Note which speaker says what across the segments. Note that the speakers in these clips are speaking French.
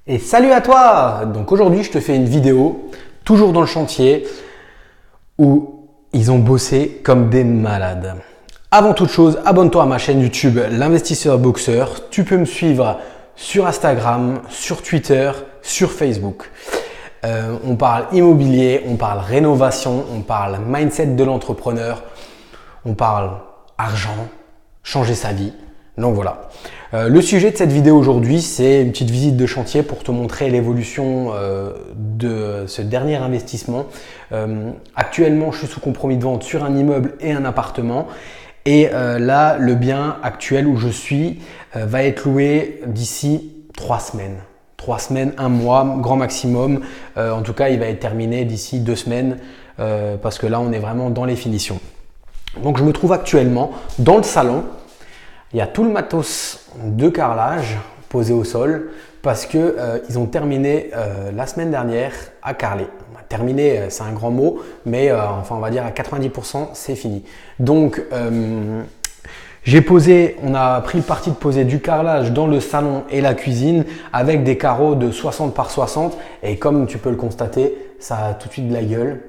Speaker 1: Et salut à toi! Donc aujourd'hui je te fais une vidéo, toujours dans le chantier, où ils ont bossé comme des malades. Avant toute chose, abonne-toi à ma chaîne YouTube L'investisseur boxeur. Tu peux me suivre sur Instagram, sur Twitter, sur Facebook. On parle immobilier, on parle rénovation, on parle mindset de l'entrepreneur, on parle argent, changer sa vie. Donc voilà. Le sujet de cette vidéo aujourd'hui, c'est une petite visite de chantier pour te montrer l'évolution de ce dernier investissement. Actuellement, je suis sous compromis de vente sur un immeuble et un appartement. Et là, le bien actuel où je suis va être loué d'ici 3 semaines. 3 semaines, 1 mois, grand maximum. En tout cas, il va être terminé d'ici 2 semaines parce que là, on est vraiment dans les finitions. Donc, je me trouve actuellement dans le salon. Il y a tout le matos de carrelage posé au sol parce que ils ont terminé la semaine dernière à carreler. Terminé, c'est un grand mot, mais enfin on va dire à 90% c'est fini. Donc on a pris le parti de poser du carrelage dans le salon et la cuisine avec des carreaux de 60 par 60 et comme tu peux le constater, ça a tout de suite de la gueule.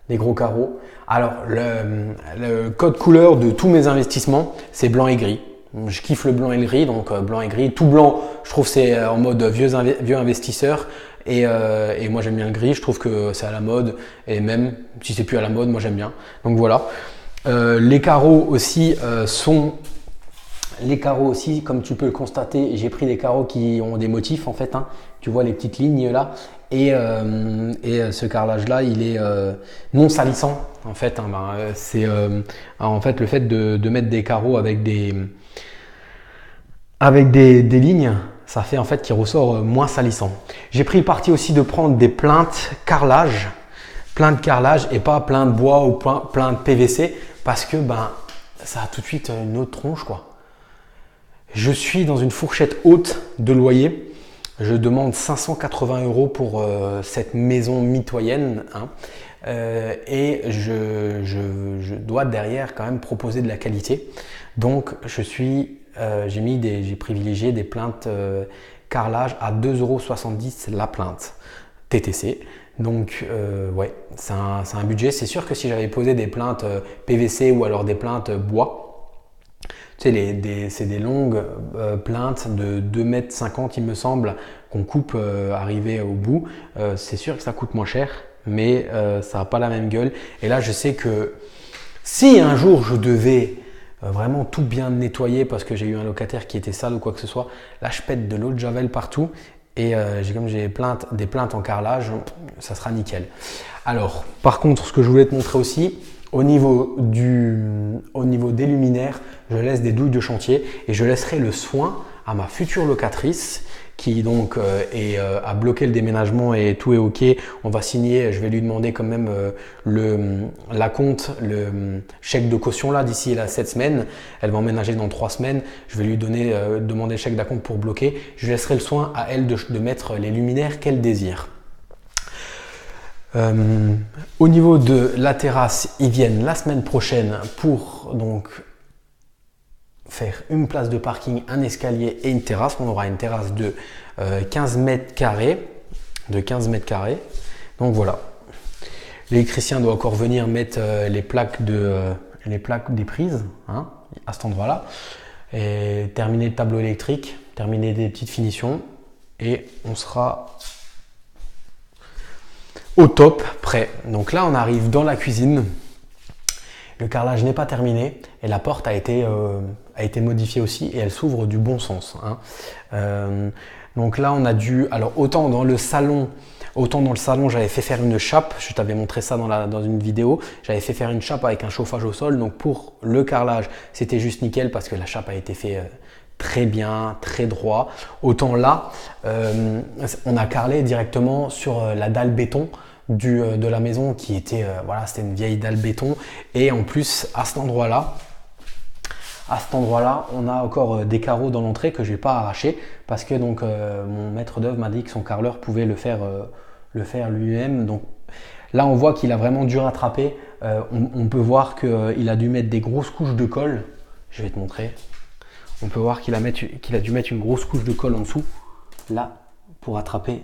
Speaker 1: Des gros carreaux. Alors le code couleur de tous mes investissements, c'est blanc et gris. Je kiffe le blanc et le gris, donc blanc et gris. Tout blanc, je trouve c'est en mode vieux investisseur. Et moi j'aime bien le gris, je trouve que c'est à la mode. Et même si c'est plus à la mode, moi j'aime bien. Donc voilà. Les carreaux aussi comme tu peux le constater, j'ai pris des carreaux qui ont des motifs en fait. Hein. Tu vois les petites lignes là. Et ce carrelage là, il est non salissant en fait. Hein. C'est en fait le fait de mettre des carreaux avec des lignes, ça fait en fait qu'il ressort moins salissant. J'ai pris le parti aussi de prendre des plaintes carrelage et pas plein de bois ou plein de PVC parce que ça a tout de suite une autre tronche quoi. Je suis dans une fourchette haute de loyer. Je demande 580 € pour cette maison mitoyenne hein. Et je dois derrière quand même proposer de la qualité. Donc j'ai privilégié des plaintes carrelage à 2,70 € la plainte TTC. Donc ouais, c'est un budget. C'est sûr que si j'avais posé des plaintes PVC ou alors des plaintes bois, tu sais, c'est des longues plaintes de 2,50 m il me semble qu'on coupe arrivé au bout. C'est sûr que ça coûte moins cher, mais ça n'a pas la même gueule. Et là, je sais que si un jour je devais vraiment tout bien nettoyer parce que j'ai eu un locataire qui était sale ou quoi que ce soit, là je pète de l'eau de javel partout. Et comme j'ai des plaintes en carrelage, ça sera nickel. Alors, par contre, ce que je voulais te montrer aussi, au niveau des luminaires, je laisse des douilles de chantier et je laisserai le soin à ma future locatrice qui donc a bloqué le déménagement et tout est ok. On va signer, je vais lui demander quand même le chèque de caution là d'ici 7 semaines. Elle va emménager dans 3 semaines. Je vais lui demander le chèque d'acompte pour bloquer. Je laisserai le soin à elle de mettre les luminaires qu'elle désire. Au niveau de la terrasse, ils viennent la semaine prochaine pour donc faire une place de parking, un escalier et une terrasse. On aura une terrasse de 15 mètres carrés. Donc voilà. L'électricien doit encore venir mettre les plaques des prises hein, à cet endroit-là. Et terminer le tableau électrique, terminer des petites finitions et on sera au top, prêt. Donc là, on arrive dans la cuisine. Le carrelage n'est pas terminé et la porte a été modifiée aussi et elle s'ouvre du bon sens. Hein. Donc là, on a alors autant dans le salon, j'avais fait faire une chape. Je t'avais montré ça dans une vidéo. J'avais fait faire une chape avec un chauffage au sol. Donc pour le carrelage, c'était juste nickel parce que la chape a été faite très bien, très droit. Autant là, on a carrelé directement sur la dalle béton de la maison qui était, c'était une vieille dalle béton. Et en plus, à cet endroit-là, on a encore des carreaux dans l'entrée que je n'ai pas arraché parce que donc mon maître d'œuvre m'a dit que son carreleur pouvait le faire lui-même. Donc là, on voit qu'il a vraiment dû rattraper. On peut voir qu'il a dû mettre des grosses couches de colle. Je vais te montrer. On peut voir qu'il a dû mettre une grosse couche de colle en dessous, là, pour attraper.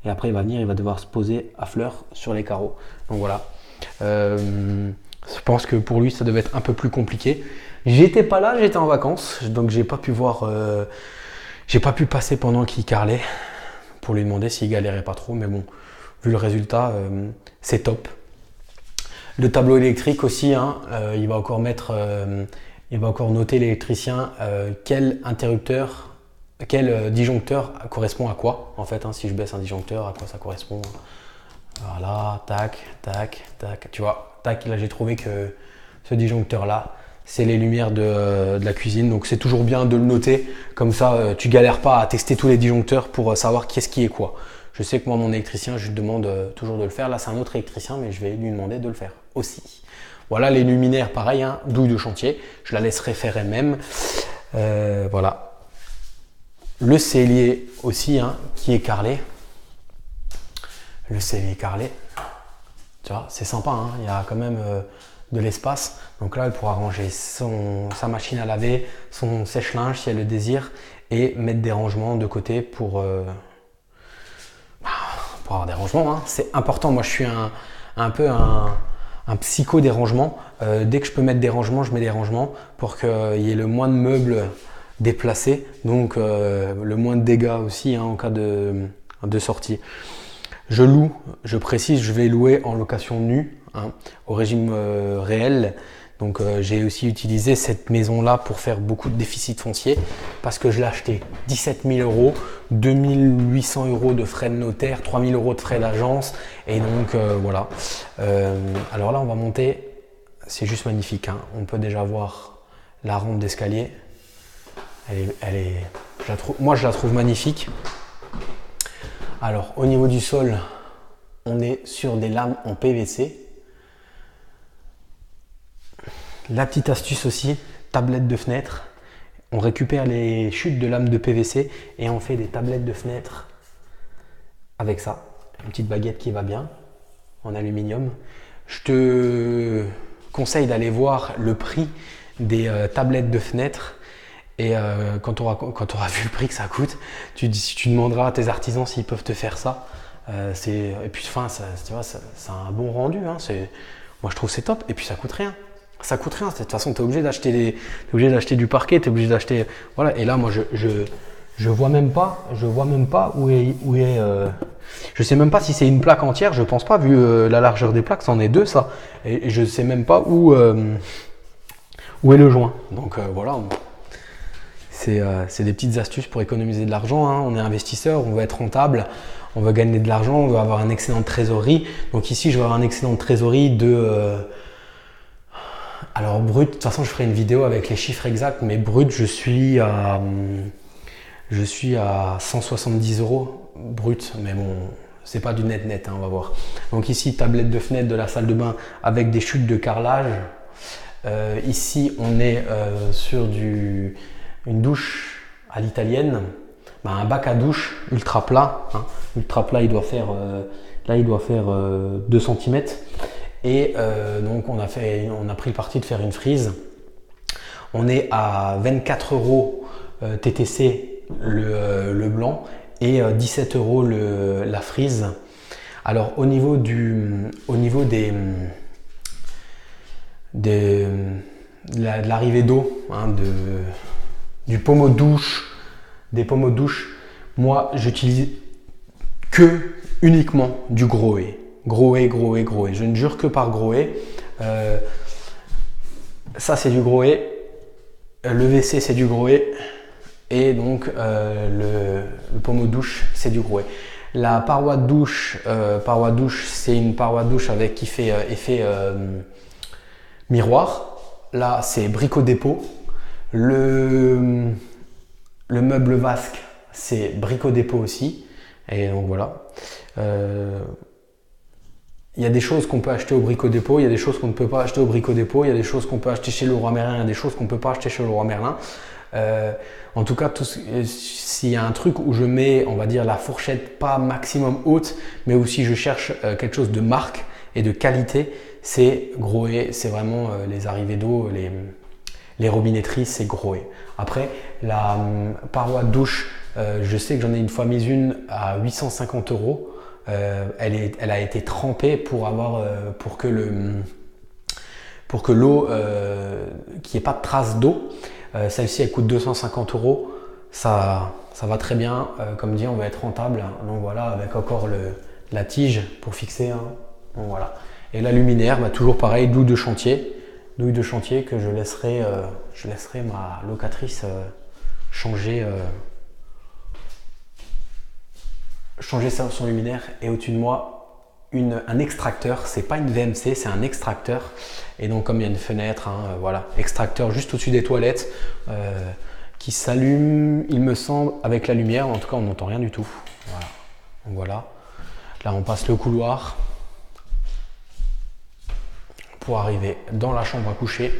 Speaker 1: Et après, il va venir, il va devoir se poser à fleur sur les carreaux. Donc voilà. Je pense que pour lui, ça devait être un peu plus compliqué. J'étais pas là, j'étais en vacances, donc j'ai pas pu voir, j'ai pas pu passer pendant qu'il carrelait pour lui demander s'il galérait pas trop. Mais bon, vu le résultat, c'est top. Le tableau électrique aussi, hein, il va encore mettre, il va encore noter l'électricien quel interrupteur, quel disjoncteur correspond à quoi en fait. Hein, si je baisse un disjoncteur, à quoi ça correspond. Voilà, tac, tac, tac. Tu vois, tac. Là, j'ai trouvé que ce disjoncteur là, c'est les lumières de la cuisine. Donc c'est toujours bien de le noter. Comme ça, tu galères pas à tester tous les disjoncteurs pour savoir qu'est-ce qui est quoi. Je sais que moi, mon électricien, je lui demande toujours de le faire. Là, c'est un autre électricien, mais je vais lui demander de le faire aussi. Voilà, les luminaires, pareil, hein, douille de chantier. Je la laisserai faire elle-même. Voilà. Le cellier aussi, hein, qui est carrelé. Le cellier carrelé. Tu vois, c'est sympa, hein, il y a quand même de l'espace. Donc là, elle pourra ranger sa machine à laver, son sèche-linge si elle le désire, et mettre des rangements de côté pour avoir des rangements, hein. C'est important. Moi, je suis un peu un psycho des rangements. Dès que je peux mettre des rangements, je mets des rangements pour qu'il y ait le moins de meubles déplacés, donc le moins de dégâts aussi, hein, en cas de sortie. Je loue, je précise, je vais louer en location nue, hein, au régime réel. Donc j'ai aussi utilisé cette maison-là pour faire beaucoup de déficit foncier parce que je l'ai acheté 17 000 €, 2 800 € de frais de notaire, 3 000 € de frais d'agence et donc voilà. Alors là on va monter, c'est juste magnifique, hein. On peut déjà voir la rampe d'escalier, moi je la trouve magnifique. Alors au niveau du sol, on est sur des lames en PVC. La petite astuce aussi, tablette de fenêtre. On récupère les chutes de lames de PVC et on fait des tablettes de fenêtre avec ça. Une petite baguette qui va bien en aluminium. Je te conseille d'aller voir le prix des tablettes de fenêtre. Et quand tu auras vu le prix que ça coûte, tu demanderas à tes artisans s'ils peuvent te faire ça. Et puis enfin, tu vois, c'est un bon rendu, hein. Moi je trouve c'est top. Et puis ça coûte rien. Ça coûte rien. De toute façon, tu es obligé d'acheter du parquet, tu es obligé d'acheter. Voilà. Et là, moi, je vois même pas où est. Je sais même pas si c'est une plaque entière. Je pense pas, vu la largeur des plaques, c'en est deux, ça. Et je sais même pas où est le joint. Donc voilà. C'est des petites astuces pour économiser de l'argent, hein. On est investisseur, on veut être rentable, on veut gagner de l'argent, on veut avoir un excédent de trésorerie. Donc ici, je vais avoir un excédent de trésorerie de. Alors brut, de toute façon je ferai une vidéo avec les chiffres exacts, mais brut je suis à 170 € brut, mais bon, c'est pas du net, hein, on va voir. Donc ici, tablette de fenêtre de la salle de bain avec des chutes de carrelage. Ici on est sur une douche à l'italienne, un bac à douche ultra plat, hein. Ultra plat, il doit faire 2 cm. Et donc on a pris le parti de faire une frise. On est à 24 € TTC le blanc et 17 € la frise. Alors au niveau de l'arrivée d'eau, hein, du pommeau de douche, des pommeaux de douche, moi j'utilise uniquement du Grohe. Grohe. Je ne jure que par Grohe. Ça c'est du Grohe. Le WC c'est du Grohe. Et donc le pommeau de douche c'est du Grohe. La paroi de douche, c'est une paroi de douche qui fait effet miroir. Là c'est Brico Dépôt. Le meuble vasque c'est Brico Dépôt aussi. Et donc voilà. Il y a des choses qu'on peut acheter au Brico Dépôt, il y a des choses qu'on ne peut pas acheter au Brico Dépôt, il y a des choses qu'on peut acheter chez Leroy Merlin, il y a des choses qu'on ne peut pas acheter chez Leroy Merlin. En tout cas, s'il y a un truc où je mets, on va dire, la fourchette pas maximum haute, mais où si je cherche quelque chose de marque et de qualité, c'est Grohe, c'est vraiment les arrivées d'eau, Les robinetteries, c'est gros. Après, la paroi de douche, je sais que j'en ai une fois mis une à 850 €. Elle a été trempée pour que l'eau, qu'il n'y ait pas de traces d'eau. Celle-ci, elle coûte 250 €. Ça va très bien. Comme dit, on va être rentable. Donc voilà, avec encore la tige pour fixer. Donc voilà. Et la luminaire, toujours pareil, douille de chantier. Douille de chantier que je laisserai ma locatrice changer son luminaire. Et au-dessus de moi, un extracteur. C'est pas une VMC, c'est un extracteur. Et donc comme il y a une fenêtre, voilà, extracteur juste au-dessus des toilettes qui s'allume, il me semble, avec la lumière. En tout cas, on n'entend rien du tout. Voilà. Donc voilà. Là, on passe le couloir pour arriver dans la chambre à coucher.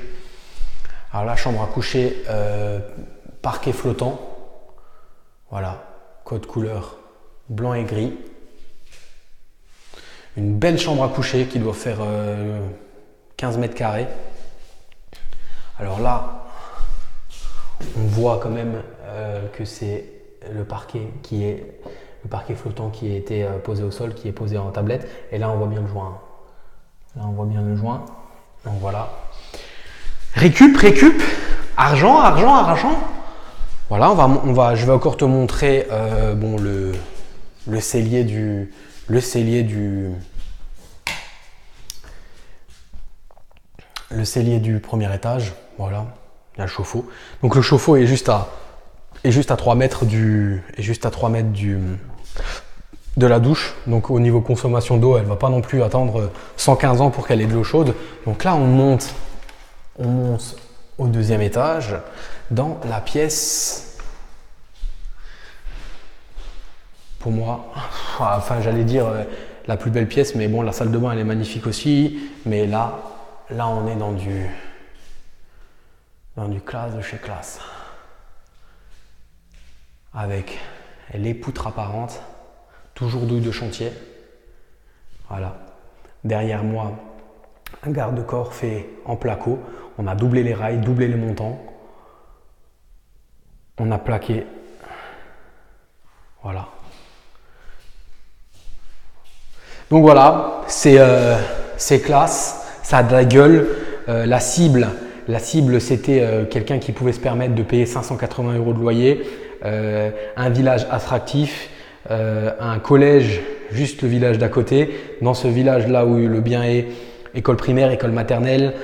Speaker 1: Alors la chambre à coucher, parquet flottant. Voilà, code couleur blanc et gris. Une belle chambre à coucher qui doit faire 15 mètres carrés. Alors là, on voit quand même que c'est le parquet flottant qui a été posé au sol, qui est posé en tablette. Et là, on voit bien le joint. Là, on voit bien le joint. Donc voilà. Récup. Argent. Voilà, je vais encore te montrer le cellier du premier étage. Voilà, il y a le chauffe-eau. Donc le chauffe-eau est juste à 3 mètres de la douche. Donc au niveau consommation d'eau, elle ne va pas non plus attendre 115 ans pour qu'elle ait de l'eau chaude. Donc là, on monte au deuxième étage dans la pièce, pour moi, enfin j'allais dire la plus belle pièce, mais bon, la salle de bain elle est magnifique aussi. Mais là on est dans du classe de chez classe, avec les poutres apparentes, toujours douille de chantier. Voilà. Derrière moi, un garde-corps fait en placo. On a doublé les rails, doublé les montants. On a plaqué. Voilà. Donc voilà, c'est classe, ça a de la gueule. La cible c'était quelqu'un qui pouvait se permettre de payer 580 € de loyer, un village attractif, un collège, juste le village d'à côté. Dans ce village là où le bien est, école primaire, école maternelle,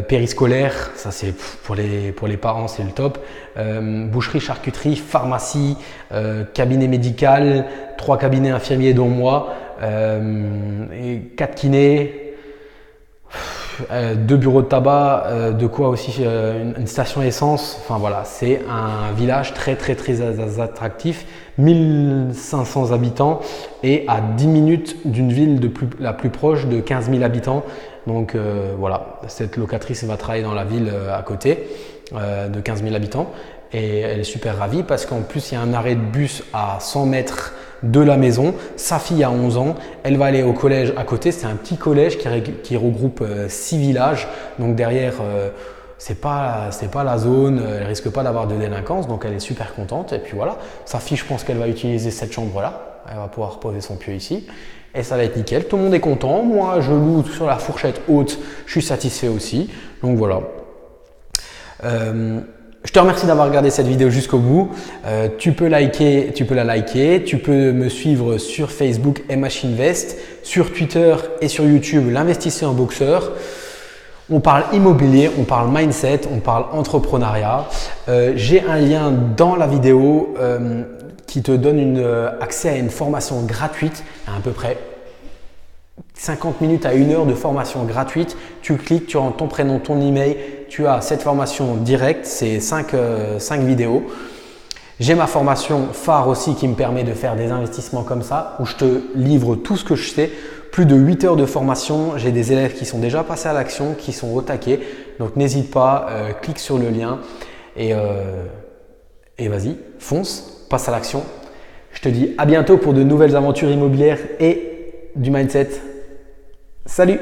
Speaker 1: périscolaire, ça c'est pour les parents, c'est le top. Boucherie, charcuterie, pharmacie, cabinet médical, 3 cabinets infirmiers dont moi, et 4 kinés, 2 bureaux de tabac, de quoi aussi une station essence. Enfin voilà, c'est un village très attractif, 1500 habitants et à 10 minutes d'une ville la plus proche de 15 000 habitants. Donc voilà, cette locatrice va travailler dans la ville à côté de 15 000 habitants et elle est super ravie parce qu'en plus il y a un arrêt de bus à 100 mètres de la maison. Sa fille a 11 ans, elle va aller au collège à côté. C'est un petit collège qui regroupe 6 villages. Donc derrière, c'est pas la zone, elle risque pas d'avoir de délinquance, donc elle est super contente. Et puis voilà, sa fille, je pense qu'elle va utiliser cette chambre-là. Elle va pouvoir poser son pied ici. Et ça va être nickel, tout le monde est content. Moi, je loue sur la fourchette haute, je suis satisfait aussi. Donc voilà. Je te remercie d'avoir regardé cette vidéo jusqu'au bout. Tu peux la liker, tu peux me suivre sur Facebook MH Invest, sur Twitter et sur YouTube l'investisseur boxeur. On parle immobilier, on parle mindset, on parle entrepreneuriat. J'ai un lien dans la vidéo qui te donne accès à une formation gratuite, à peu près 50 minutes à 1 heure de formation gratuite. Tu cliques, tu rentres ton prénom, ton email, tu as cette formation directe, c'est 5 vidéos. J'ai ma formation phare aussi qui me permet de faire des investissements comme ça, où je te livre tout ce que je sais. Plus de 8 heures de formation, j'ai des élèves qui sont déjà passés à l'action, qui sont au taquet. Donc n'hésite pas, clique sur le lien et vas-y, fonce, passe à l'action. Je te dis à bientôt pour de nouvelles aventures immobilières et du mindset. Salut!